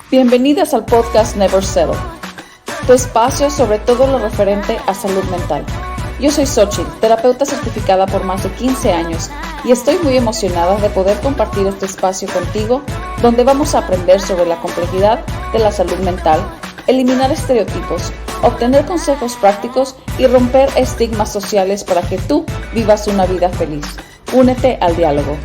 Bienvenidas al podcast Never Settle, tu espacio sobre todo lo referente a salud mental. Yo soy Xochitl, terapeuta certificada por más de 15 años y estoy muy emocionada de poder compartir este espacio contigo, donde vamos a aprender sobre la complejidad de la salud mental, eliminar estereotipos, obtener consejos prácticos y romper estigmas sociales para que tú vivas una vida feliz. Únete al diálogo.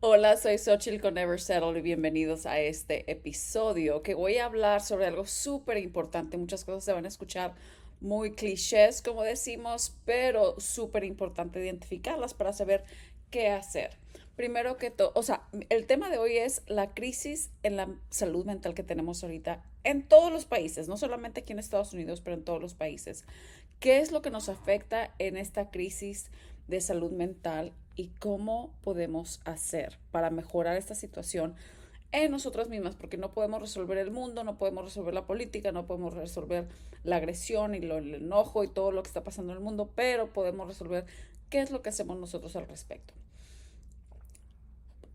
Hola, soy Xochitl con Never Settle y bienvenidos a este episodio que voy a hablar sobre algo súper importante. Muchas cosas se van a escuchar muy clichés, como decimos, pero súper importante identificarlas para saber qué hacer. Primero que todo, el tema de hoy es la crisis en la salud mental que tenemos ahorita en todos los países, no solamente aquí en Estados Unidos, pero en todos los países. ¿Qué es lo que nos afecta en esta crisis de salud mental y cómo podemos hacer para mejorar esta situación en nosotras mismas? Porque no podemos resolver el mundo, no podemos resolver la política, no podemos resolver la agresión y el enojo y todo lo que está pasando en el mundo, pero podemos resolver qué es lo que hacemos nosotros al respecto.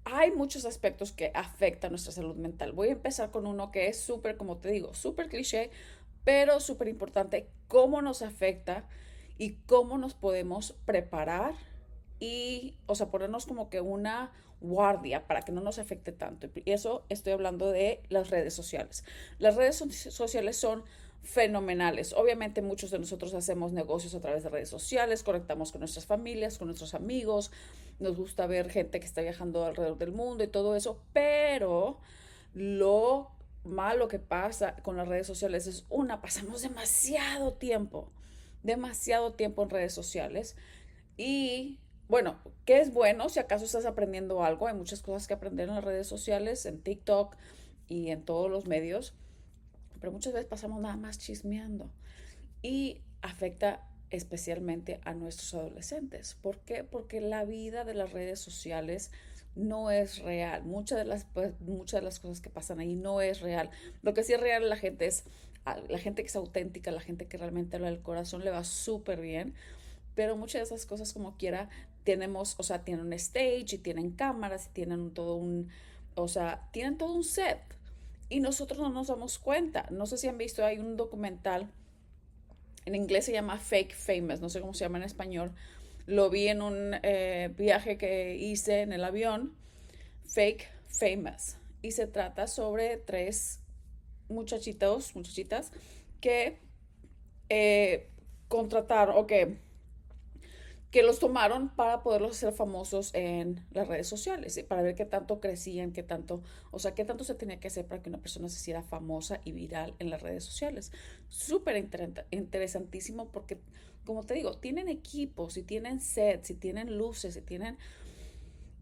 Hay muchos aspectos que afectan nuestra salud mental. Voy a empezar con uno que es súper, como te digo, súper cliché, pero súper importante, cómo nos afecta y cómo nos podemos preparar y, ponernos como que una guardia para que no nos afecte tanto. Y eso estoy hablando de las redes sociales. Las redes sociales son fenomenales. Obviamente muchos de nosotros hacemos negocios a través de redes sociales, conectamos con nuestras familias, con nuestros amigos, nos gusta ver gente que está viajando alrededor del mundo y todo eso, pero lo malo que pasa con las redes sociales es pasamos demasiado tiempo en redes sociales y bueno, ¿qué es bueno? Si acaso estás aprendiendo algo, hay muchas cosas que aprender en las redes sociales, en TikTok y en todos los medios, pero muchas veces pasamos nada más chismeando y afecta especialmente a nuestros adolescentes. ¿Por qué? Porque la vida de las redes sociales no es real. Muchas de las cosas que pasan ahí no es real. Lo que sí es real es la gente que es auténtica, la gente que realmente habla del corazón, le va súper bien. Pero muchas de esas cosas, como quiera, tienen un stage y tienen cámaras y tienen tienen todo un set. Y nosotros no nos damos cuenta. No sé si han visto, hay un documental, en inglés se llama Fake Famous, no sé cómo se llama en español. Lo vi en un viaje que hice en el avión, Fake Famous. Y se trata sobre tres muchachitas que contrataron, o que los tomaron para poderlos hacer famosos en las redes sociales, ¿sí? Para ver qué tanto crecían, qué tanto se tenía que hacer para que una persona se hiciera famosa y viral en las redes sociales. Súper interesantísimo porque, como te digo, tienen equipos y tienen sets y tienen luces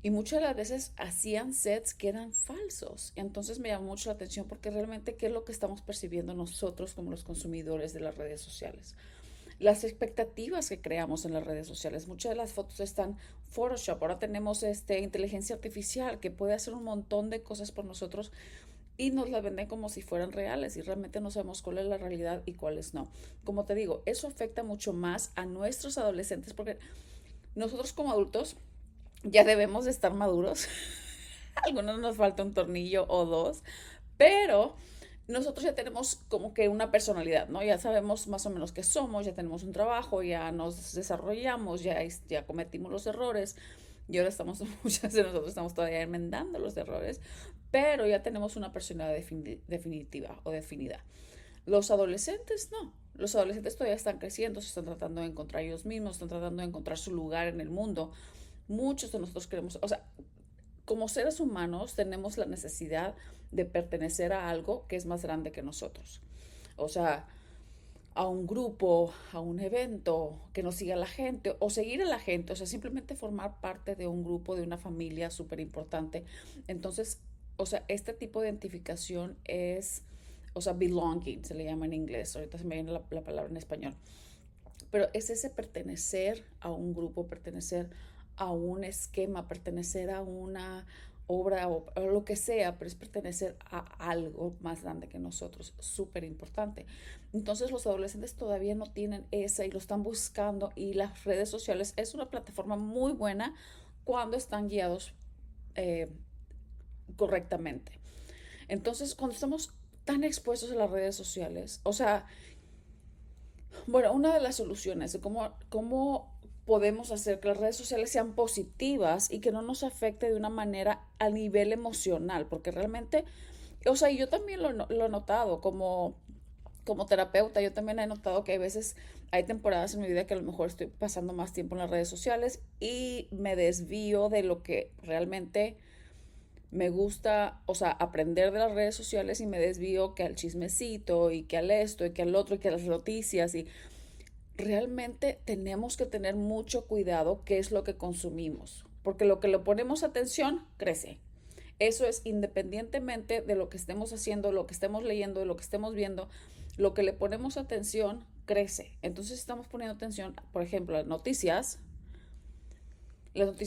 y muchas de las veces hacían sets que eran falsos. Entonces me llamó mucho la atención porque realmente qué es lo que estamos percibiendo nosotros como los consumidores de las redes sociales. Las expectativas que creamos en las redes sociales. Muchas de las fotos están Photoshop. Ahora tenemos inteligencia artificial que puede hacer un montón de cosas por nosotros y nos las venden como si fueran reales y realmente no sabemos cuál es la realidad y cuáles no. Como te digo, eso afecta mucho más a nuestros adolescentes porque nosotros como adultos ya debemos de estar maduros. A algunos nos falta un tornillo o dos, pero nosotros ya tenemos como que una personalidad, ¿no? Ya sabemos más o menos qué somos, ya tenemos un trabajo, ya nos desarrollamos, ya cometimos los errores y ahora muchas de nosotros estamos todavía enmendando los errores, pero ya tenemos una personalidad definitiva o definida. Los adolescentes no. Los adolescentes todavía están creciendo, se están tratando de encontrar ellos mismos, están tratando de encontrar su lugar en el mundo. Muchos de nosotros queremos, como seres humanos tenemos la necesidad de pertenecer a algo que es más grande que nosotros. O sea, a un grupo, a un evento, que nos siga la gente o seguir a la gente, simplemente formar parte de un grupo, de una familia súper importante. Entonces, este tipo de identificación es, belonging, se le llama en inglés, ahorita se me viene la palabra en español, pero es ese pertenecer a un grupo, pertenecer a un esquema, pertenecer a una obra o lo que sea, pero es pertenecer a algo más grande que nosotros, súper importante. Entonces los adolescentes todavía no tienen esa y lo están buscando y las redes sociales es una plataforma muy buena cuando están guiados eh, correctamente. Entonces, cuando estamos tan expuestos a las redes sociales, o sea, bueno, una de las soluciones de cómo podemos hacer que las redes sociales sean positivas y que no nos afecte de una manera a nivel emocional, porque realmente, o sea, yo también lo he notado como terapeuta, yo también he notado que a veces hay temporadas en mi vida que a lo mejor estoy pasando más tiempo en las redes sociales y me desvío de lo que realmente me gusta, o sea, aprender de las redes sociales y me desvío que al chismecito y que al esto y que al otro y que a las noticias y realmente tenemos que tener mucho cuidado qué es lo que consumimos, porque lo que le ponemos atención crece. Eso es independientemente de lo que estemos haciendo, lo que estemos leyendo, lo que estemos viendo, lo que le ponemos atención crece. Entonces estamos poniendo atención, por ejemplo, a las noticias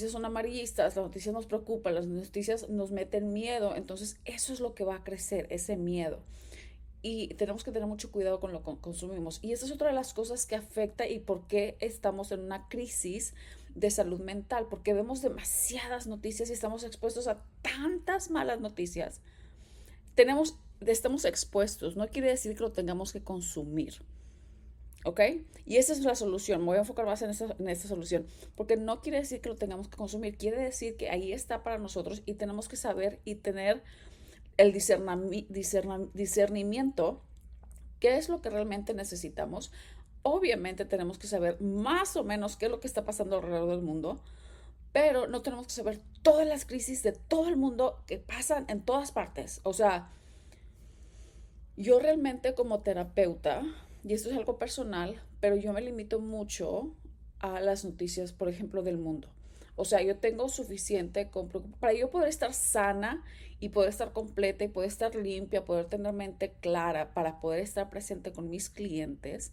son amarillistas, las noticias nos preocupan, las noticias nos meten miedo, entonces eso es lo que va a crecer, ese miedo. Y tenemos que tener mucho cuidado con lo que consumimos. Y esa es otra de las cosas que afecta y por qué estamos en una crisis de salud mental, porque vemos demasiadas noticias y estamos expuestos a tantas malas noticias. Estamos expuestos, no quiere decir que lo tengamos que consumir. ¿Ok? Y esa es la solución. Me voy a enfocar más en esta solución. Porque no quiere decir que lo tengamos que consumir. Quiere decir que ahí está para nosotros y tenemos que saber y tener el discernimiento, qué es lo que realmente necesitamos. Obviamente tenemos que saber más o menos qué es lo que está pasando alrededor del mundo, pero no tenemos que saber todas las crisis de todo el mundo que pasan en todas partes. O sea, yo realmente como terapeuta, y esto es algo personal, pero yo me limito mucho a las noticias, por ejemplo, del mundo. O sea, yo tengo suficiente para yo poder estar sana y poder estar completa y poder estar limpia, poder tener mente clara para poder estar presente con mis clientes.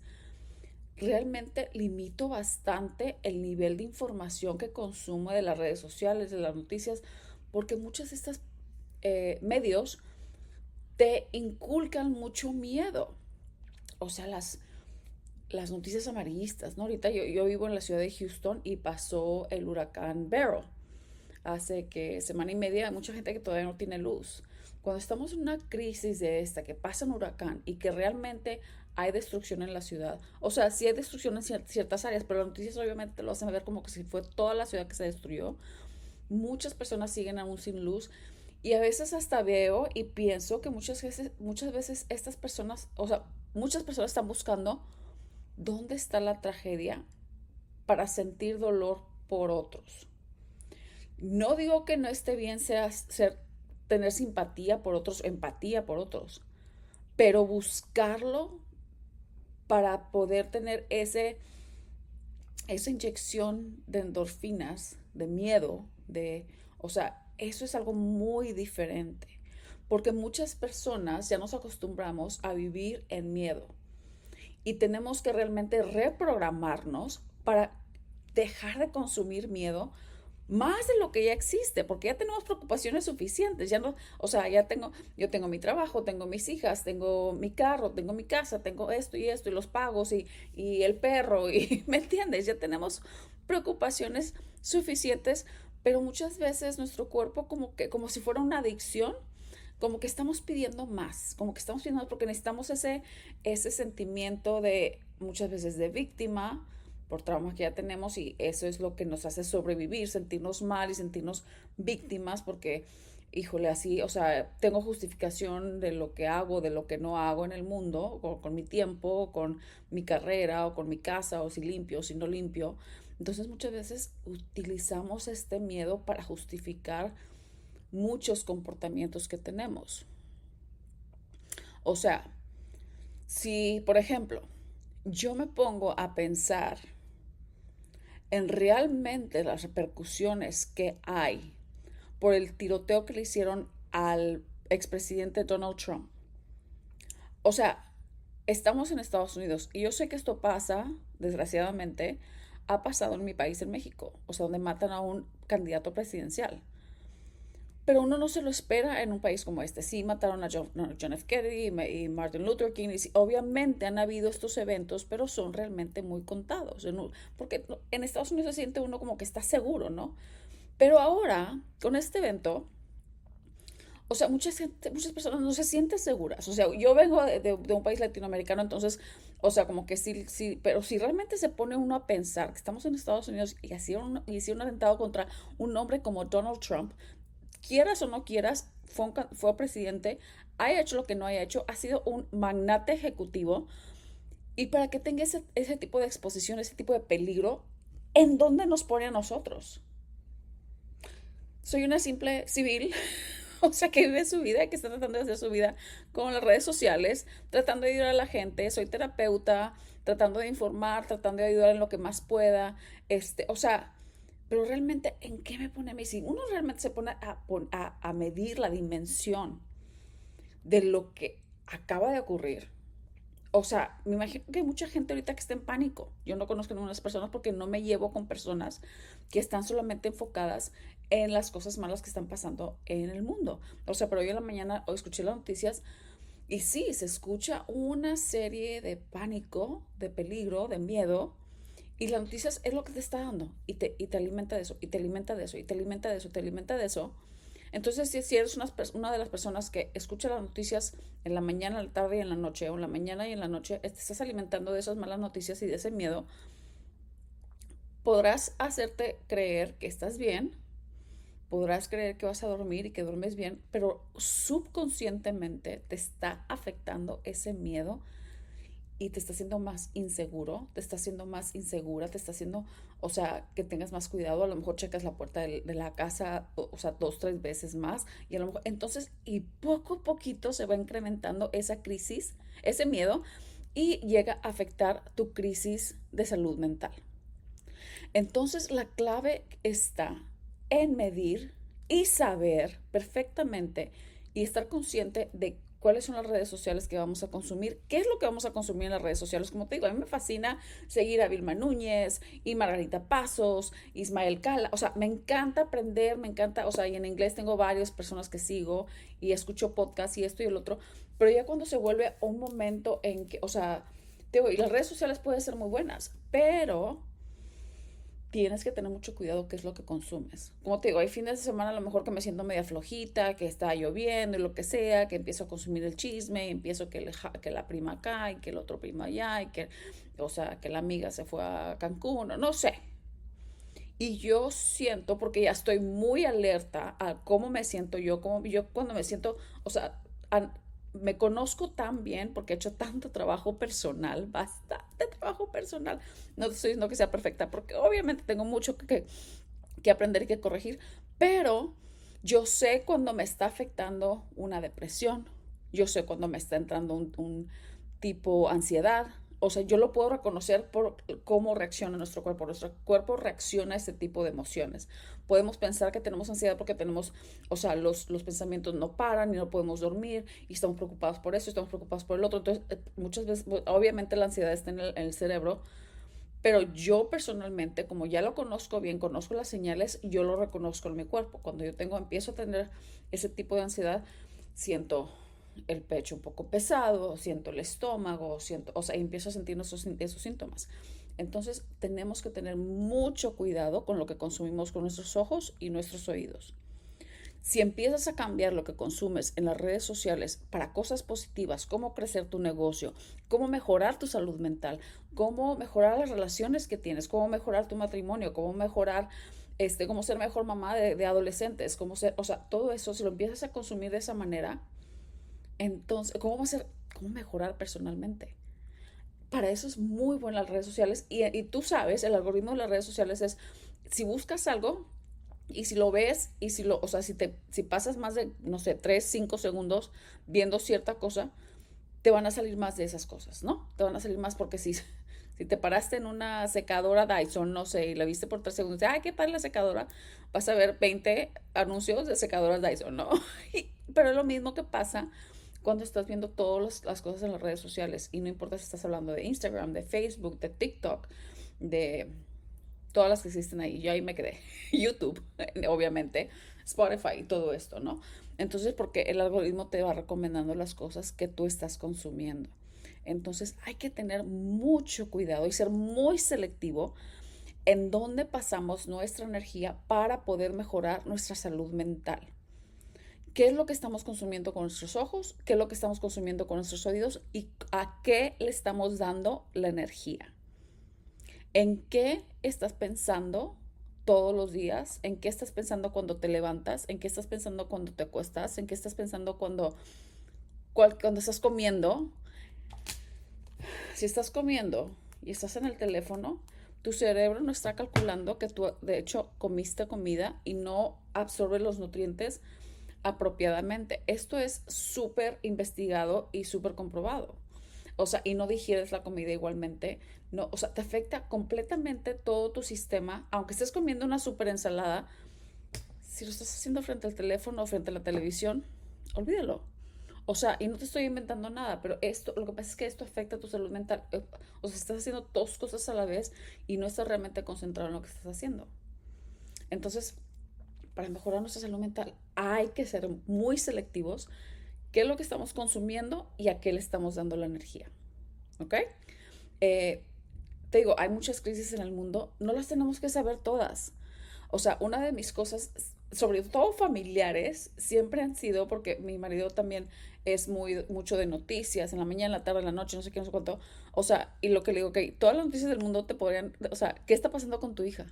Realmente limito bastante el nivel de información que consumo de las redes sociales, de las noticias, porque muchos de estos medios te inculcan mucho miedo. O sea, las noticias amarillistas, ¿no? Ahorita yo vivo en la ciudad de Houston y pasó el huracán Beryl. Hace que semana y media hay mucha gente que todavía no tiene luz. Cuando estamos en una crisis de esta, que pasa un huracán y que realmente hay destrucción en la ciudad, o sea, sí hay destrucción en ciertas áreas, pero las noticias obviamente lo hacen ver como que si fue toda la ciudad que se destruyó. Muchas personas siguen aún sin luz y a veces hasta veo y pienso que muchas veces estas personas, o sea, muchas personas están buscando dónde está la tragedia para sentir dolor por otros. No digo que no esté bien tener simpatía por otros, empatía por otros, pero buscarlo para poder tener esa inyección de endorfinas, de miedo, o sea, eso es algo muy diferente, porque muchas personas ya nos acostumbramos a vivir en miedo y tenemos que realmente reprogramarnos para dejar de consumir miedo más de lo que ya existe, porque ya tenemos preocupaciones suficientes, ya no, o sea, yo tengo mi trabajo, tengo mis hijas, tengo mi carro, tengo mi casa, tengo esto y los pagos y el perro, y ¿me entiendes? Ya tenemos preocupaciones suficientes, pero muchas veces nuestro cuerpo como si fuera una adicción, como que estamos pidiendo más, como que estamos pidiendo más porque necesitamos ese sentimiento de muchas veces de víctima por traumas que ya tenemos y eso es lo que nos hace sobrevivir, sentirnos mal y sentirnos víctimas porque, híjole, así, o sea, tengo justificación de lo que hago, de lo que no hago en el mundo, con mi tiempo, con mi carrera o con mi casa, o si limpio o si no limpio. Entonces muchas veces utilizamos este miedo para justificar muchos comportamientos que tenemos. O sea, si, por ejemplo, yo me pongo a pensar en realmente las repercusiones que hay por el tiroteo que le hicieron al expresidente Donald Trump. O sea, estamos en Estados Unidos y yo sé que esto pasa, desgraciadamente, ha pasado en mi país, en México, o sea, donde matan a un candidato presidencial. Pero uno no se lo espera en un país como este. Sí, mataron a John F. Kennedy y Martin Luther King. Y sí, obviamente han habido estos eventos, pero son realmente muy contados. Porque en Estados Unidos se siente uno como que está seguro, ¿no? Pero ahora, con este evento, o sea, muchas personas no se sienten seguras. O sea, yo vengo de un país latinoamericano, entonces, o sea, como que sí, sí, pero si realmente se pone uno a pensar que estamos en Estados Unidos y hicieron un atentado contra un hombre como Donald Trump, quieras o no quieras, fue presidente, haya hecho lo que no haya hecho, ha sido un magnate ejecutivo, y para que tenga ese tipo de exposición, ese tipo de peligro, ¿en dónde nos pone a nosotros? Soy una simple civil, o sea, que vive su vida, que está tratando de hacer su vida con las redes sociales, tratando de ayudar a la gente. Soy terapeuta, tratando de informar, tratando de ayudar en lo que más pueda. O sea, pero realmente, ¿en qué me pone a mí? Si uno realmente se pone a medir la dimensión de lo que acaba de ocurrir, o sea, me imagino que hay mucha gente ahorita que está en pánico. Yo no conozco a ninguna personas porque no me llevo con personas que están solamente enfocadas en las cosas malas que están pasando en el mundo. O sea, pero hoy en la mañana hoy escuché las noticias y sí, se escucha una serie de pánico, de peligro, de miedo. Y las noticias es lo que te está dando. Y te alimenta de eso, y te alimenta de eso, y te alimenta de eso, y te alimenta de eso. Entonces, si eres una de las personas que escucha las noticias en la mañana, en la tarde y en la noche, o en la mañana y en la noche, te estás alimentando de esas malas noticias y de ese miedo, podrás hacerte creer que estás bien, podrás creer que vas a dormir y que duermes bien, pero subconscientemente te está afectando ese miedo y te está haciendo más inseguro, te está haciendo más insegura, te está haciendo, o sea, que tengas más cuidado, a lo mejor checas la puerta de la casa, o sea, 2, 3 veces más, y a lo mejor, entonces, y poco a poquito se va incrementando esa crisis, ese miedo, y llega a afectar tu crisis de salud mental. Entonces, la clave está en medir y saber perfectamente y estar consciente de cuáles son las redes sociales que vamos a consumir, qué es lo que vamos a consumir en las redes sociales. Como te digo, a mí me fascina seguir a Vilma Núñez y Margarita Pasos, Ismael Cala, o sea, me encanta aprender, me encanta, o sea, y en inglés tengo varias personas que sigo y escucho podcasts y esto y el otro, pero ya cuando se vuelve un momento en que, o sea, te digo, y las redes sociales pueden ser muy buenas, pero tienes que tener mucho cuidado qué es lo que consumes. Como te digo, hay fines de semana a lo mejor que me siento media flojita, que está lloviendo y lo que sea, que empiezo a consumir el chisme, y empiezo que la prima acá y que el otro prima allá y que, o sea, que la amiga se fue a Cancún, o no sé. Y yo siento, porque ya estoy muy alerta a cómo me siento yo, como yo cuando me siento, o sea, me conozco tan bien porque he hecho tanto trabajo personal, bastante trabajo personal. No te estoy diciendo que sea perfecta, porque obviamente tengo mucho que aprender y que corregir, pero yo sé cuando me está afectando una depresión, yo sé cuando me está entrando un tipo ansiedad. O sea, yo lo puedo reconocer por cómo reacciona nuestro cuerpo. Nuestro cuerpo reacciona a este tipo de emociones. Podemos pensar que tenemos ansiedad porque tenemos, o sea, los pensamientos no paran y no podemos dormir y estamos preocupados por eso, estamos preocupados por el otro. Entonces, muchas veces, obviamente la ansiedad está en el cerebro, pero yo personalmente, como ya lo conozco bien, conozco las señales, yo lo reconozco en mi cuerpo. Cuando empiezo a tener ese tipo de ansiedad, siento el pecho un poco pesado, siento el estómago, o sea, empiezo a sentir esos síntomas. Entonces, tenemos que tener mucho cuidado con lo que consumimos con nuestros ojos y nuestros oídos. Si empiezas a cambiar lo que consumes en las redes sociales para cosas positivas, cómo crecer tu negocio, cómo mejorar tu salud mental, cómo mejorar las relaciones que tienes, cómo mejorar tu matrimonio, cómo mejorar, cómo ser mejor mamá de adolescentes, cómo ser, o sea, todo eso, si lo empiezas a consumir de esa manera, entonces, cómo mejorar personalmente? Para eso es muy buena las redes sociales y tú sabes, el algoritmo de las redes sociales es, si buscas algo, y si lo ves, o sea, si pasas más de, no sé, 3, 5 segundos viendo cierta cosa, te van a salir más de esas cosas, ¿no? Te van a salir más porque si te paraste en una secadora Dyson, no sé, y la viste por 3 segundos, ay, qué padre la secadora, vas a ver 20 anuncios de secadoras Dyson, ¿no? Pero es lo mismo que pasa cuando estás viendo todas las cosas en las redes sociales, y no importa si estás hablando de Instagram, de Facebook, de TikTok, de todas las que existen ahí. Yo ahí me quedé. YouTube, obviamente, Spotify y todo esto, ¿no? Entonces, porque el algoritmo te va recomendando las cosas que tú estás consumiendo. Entonces, hay que tener mucho cuidado y ser muy selectivo en dónde pasamos nuestra energía para poder mejorar nuestra salud mental. ¿Qué es lo que estamos consumiendo con nuestros ojos? ¿Qué es lo que estamos consumiendo con nuestros oídos? ¿Y a qué le estamos dando la energía? ¿En qué estás pensando todos los días? ¿En qué estás pensando cuando te levantas? ¿En qué estás pensando cuando te acuestas? ¿En qué estás pensando cuando estás comiendo? Si estás comiendo y estás en el teléfono, tu cerebro no está calculando que tú de hecho comiste comida y no absorbe los nutrientes apropiadamente. Esto es súper investigado y súper comprobado. O sea, y no digieres la comida igualmente. No, o sea, te afecta completamente todo tu sistema. Aunque estés comiendo una súper ensalada, si lo estás haciendo frente al teléfono o frente a la televisión, olvídalo. O sea, y no te estoy inventando nada, pero esto, lo que pasa es que esto afecta a tu salud mental. O sea, estás haciendo dos cosas a la vez y no estás realmente concentrado en lo que estás haciendo. Entonces, para mejorar nuestra salud mental hay que ser muy selectivos qué es lo que estamos consumiendo y a qué le estamos dando la energía. ¿Ok? Eh, Te digo, hay muchas crisis en el mundo, no las tenemos que saber todas. O sea, una de mis cosas, sobre todo familiares, siempre han sido, porque mi marido también es mucho de noticias, en la mañana, en la tarde, en la noche, no sé qué, no sé cuánto. O sea, y lo que le digo, ok, todas las noticias del mundo te podrían, o sea, ¿qué está pasando con tu hija?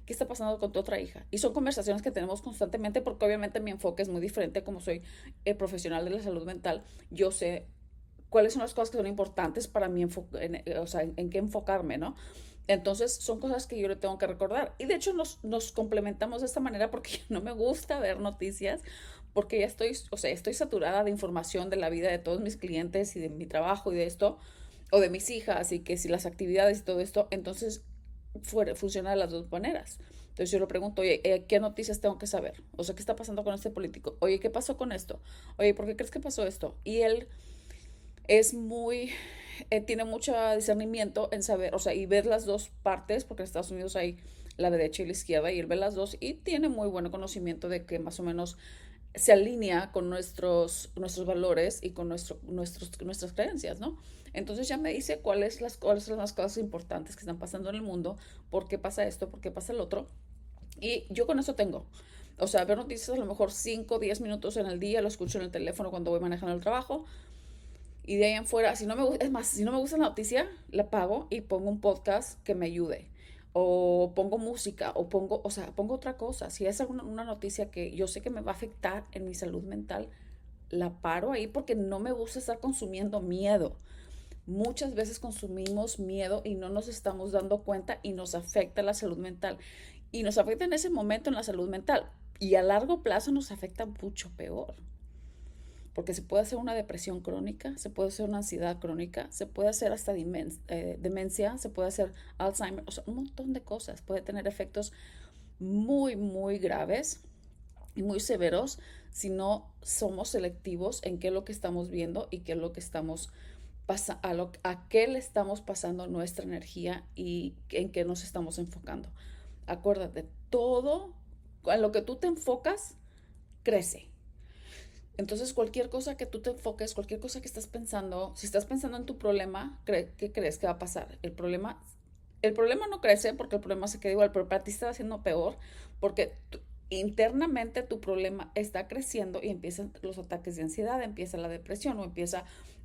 ¿Qué está pasando con tu otra hija? Y son conversaciones que tenemos constantemente porque obviamente mi enfoque es muy diferente como soy profesional de la salud mental. Yo sé cuáles son las cosas que son importantes para mí, o sea, en qué enfocarme, ¿no? Entonces son cosas que yo le tengo que recordar. Y de hecho nos complementamos de esta manera porque no me gusta ver noticias, porque ya estoy, o sea, estoy saturada de información de la vida de todos mis clientes y de mi trabajo y de esto, o de mis hijas y que si las actividades y todo esto, entonces funciona de las dos maneras. Entonces yo le pregunto, oye, ¿qué noticias tengo que saber? O sea, ¿qué está pasando con este político? Oye, ¿qué pasó con esto? Oye, ¿por qué crees que pasó esto? Y él es muy, tiene mucho discernimiento en saber, o sea, y ver las dos partes, porque en Estados Unidos hay la derecha y la izquierda, y él ve las dos y tiene muy buen conocimiento de que más o menos se alinea con nuestros valores y con nuestras creencias, ¿no? Entonces ya me dice cuáles son las cosas importantes que están pasando en el mundo, por qué pasa esto, por qué pasa el otro. Y yo con eso tengo. O sea, ver noticias a lo mejor 5 o 10 minutos en el día, lo escucho en el teléfono cuando voy manejando el trabajo. Y de ahí en fuera, si no me gusta, es más, si no me gusta la noticia, la apago y pongo un podcast que me ayude. O pongo música, o pongo, o sea, pongo otra cosa. Si es una noticia que yo sé que me va a afectar en mi salud mental, la paro ahí porque no me gusta estar consumiendo miedo. Muchas veces consumimos miedo y no nos estamos dando cuenta y nos afecta la salud mental. Y nos afecta en ese momento en la salud mental. Y a largo plazo nos afecta mucho peor. Porque se puede hacer una depresión crónica, se puede hacer una ansiedad crónica, se puede hacer hasta demencia, se puede hacer Alzheimer, o sea, un montón de cosas. Puede tener efectos muy, muy graves y muy severos si no somos selectivos en qué es lo que estamos viendo y qué es lo que estamos a qué le estamos pasando nuestra energía y en qué nos estamos enfocando. Acuérdate, todo a lo que tú te enfocas crece. Entonces, cualquier cosa que tú te enfoques, cualquier cosa que estás pensando, si estás pensando en tu problema, ¿qué crees que va a pasar? El problema no crece porque el problema se queda igual, pero para ti está haciendo peor porque internamente tu problema está creciendo y empiezan los ataques de ansiedad, empieza la depresión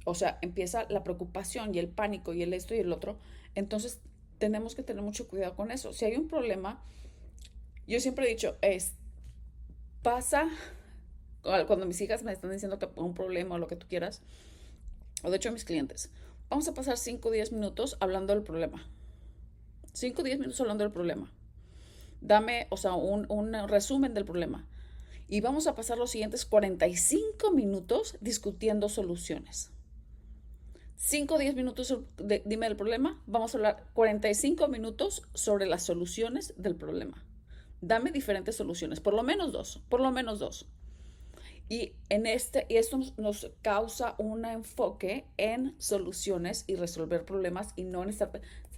o sea, empieza la preocupación y el pánico y el esto y el otro. Entonces, tenemos que tener mucho cuidado con eso. Si hay un problema, yo siempre he dicho, pasa cuando mis hijas me están diciendo que un problema o lo que tú quieras, o de hecho mis clientes, vamos a pasar 5 o 10 minutos hablando del problema. 5 o 10 minutos hablando del problema. Dame, o sea, un resumen del problema. Y vamos a pasar los siguientes 45 minutos discutiendo soluciones. 5 o 10 minutos dime el problema, vamos a hablar 45 minutos sobre las soluciones del problema. Dame diferentes soluciones, por lo menos dos, por lo menos dos. Y esto nos causa un enfoque en soluciones y resolver problemas y no en estás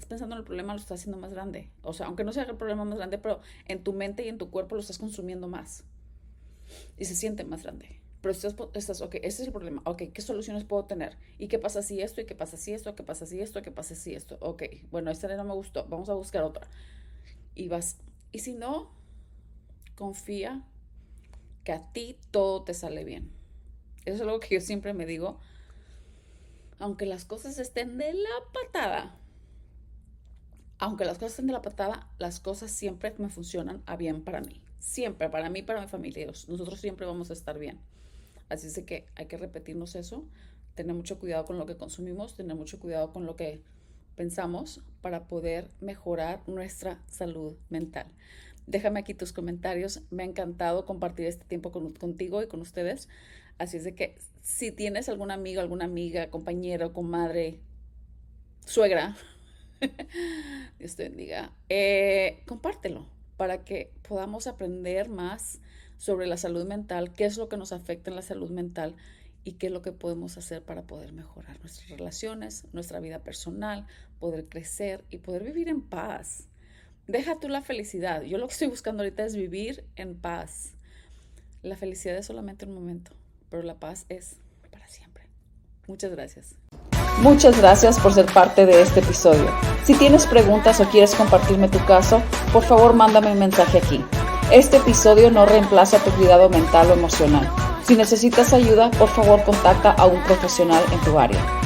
pensando en el problema, lo estás haciendo más grande. O sea, aunque no sea el problema más grande, pero en tu mente y en tu cuerpo lo estás consumiendo más y se siente más grande. Pero ok, ese es el problema. Ok, ¿qué soluciones puedo tener? ¿Y qué pasa si esto? ¿Y qué pasa si esto? ¿Qué pasa si esto? ¿Qué pasa si esto? Ok, bueno, esta no me gustó. Vamos a buscar otra. y si no, confía que a ti todo te sale bien. Eso es algo que yo siempre me digo, aunque las cosas estén de la patada, las cosas siempre me funcionan a bien para mí. Siempre, para mí, para mi familia. Nosotros siempre vamos a estar bien. Así es de que hay que repetirnos eso, tener mucho cuidado con lo que consumimos, tener mucho cuidado con lo que pensamos para poder mejorar nuestra salud mental. Déjame aquí tus comentarios. Me ha encantado compartir este tiempo contigo y con ustedes. Así es de que si tienes algún amigo, alguna amiga, compañero, comadre, suegra, Dios te bendiga, compártelo para que podamos aprender más sobre la salud mental, qué es lo que nos afecta en la salud mental y qué es lo que podemos hacer para poder mejorar nuestras relaciones, nuestra vida personal, poder crecer y poder vivir en paz. Deja tú la felicidad. Yo lo que estoy buscando ahorita es vivir en paz. La felicidad es solamente un momento, pero la paz es para siempre. Muchas gracias. Muchas gracias por ser parte de este episodio. Si tienes preguntas o quieres compartirme tu caso, por favor mándame un mensaje aquí. Este episodio no reemplaza tu cuidado mental o emocional. Si necesitas ayuda, por favor contacta a un profesional en tu área.